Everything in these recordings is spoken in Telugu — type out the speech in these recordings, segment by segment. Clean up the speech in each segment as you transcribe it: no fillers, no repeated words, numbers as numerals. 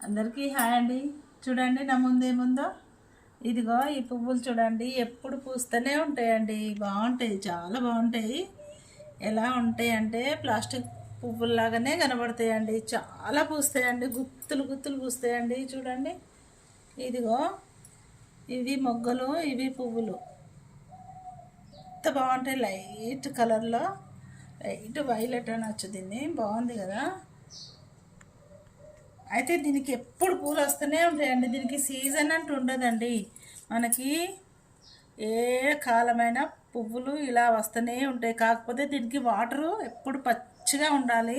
అందరికీ హాయ్ అండి. చూడండి నా ముందేముందో. ఇదిగో ఈ పువ్వులు చూడండి, ఎప్పుడు పూస్తూనే ఉంటాయండి. బాగుంటాయి, చాలా బాగుంటాయి. ఎలా ఉంటాయి అంటే ప్లాస్టిక్ పువ్వుల్లాగానే కనబడతాయండి. చాలా పూస్తాయండి, గుత్తులు గుత్తులు పూస్తాయండి. చూడండి, ఇదిగో ఇవి మొగ్గలు, ఇవి పువ్వులు. ఎంత బాగుంటాయి, లైట్ కలర్లో, లైట్ వైలెట్ అని వచ్చింది. బాగుంది కదా. అయితే దీనికి ఎప్పుడు పూలు వస్తూనే ఉంటాయండి. దీనికి సీజన్ అంటూ ఉండదండి. మనకి ఏ కాలమైన పువ్వులు ఇలా వస్తూనే ఉంటాయి. కాకపోతే దీనికి వాటరు ఎప్పుడు పచ్చిగా ఉండాలి,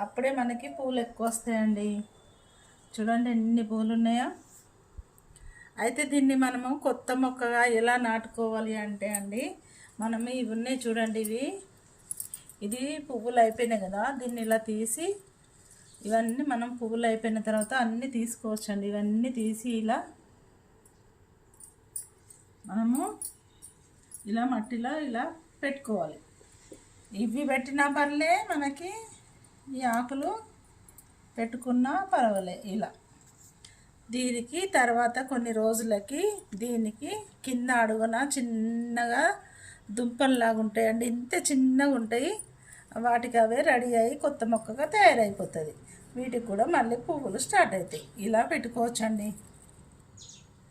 అప్పుడే మనకి పూలు ఎక్కువ వస్తాయండి. చూడండి ఎన్ని పూలు ఉన్నాయో. అయితే దీన్ని మనము కొత్త మొక్కగా ఎలా నాటుకోవాలి అంటే అండి, మనము ఇవి ఉన్నాయి చూడండి, ఇది పువ్వులు అయిపోయినాయి కదా, దీన్ని ఇలా తీసి, ఇవన్నీ మనం పువ్వులు అయిపోయిన తర్వాత అన్నీ తీసుకోవచ్చండి. ఇవన్నీ తీసి ఇలా మనము ఇలా మట్టిలో ఇలా పెట్టుకోవాలి. ఇవి పెట్టినా పర్లే, మనకి ఈ ఆకులు పెట్టుకున్నా పర్వాలే. ఇలా దీనికి తర్వాత కొన్ని రోజులకి దీనికి కింద అడుగున చిన్నగా దుంపల్లాగా ఉంటాయండి. ఇంత చిన్నగా ఉంటాయి. వాటికి అవే రెడీ అయ్యి కొత్త మొక్కగా తయారైపోతుంది. వీటికి కూడా మళ్ళీ పువ్వులు స్టార్ట్ అవుతాయి. ఇలా పెట్టుకోవచ్చండి.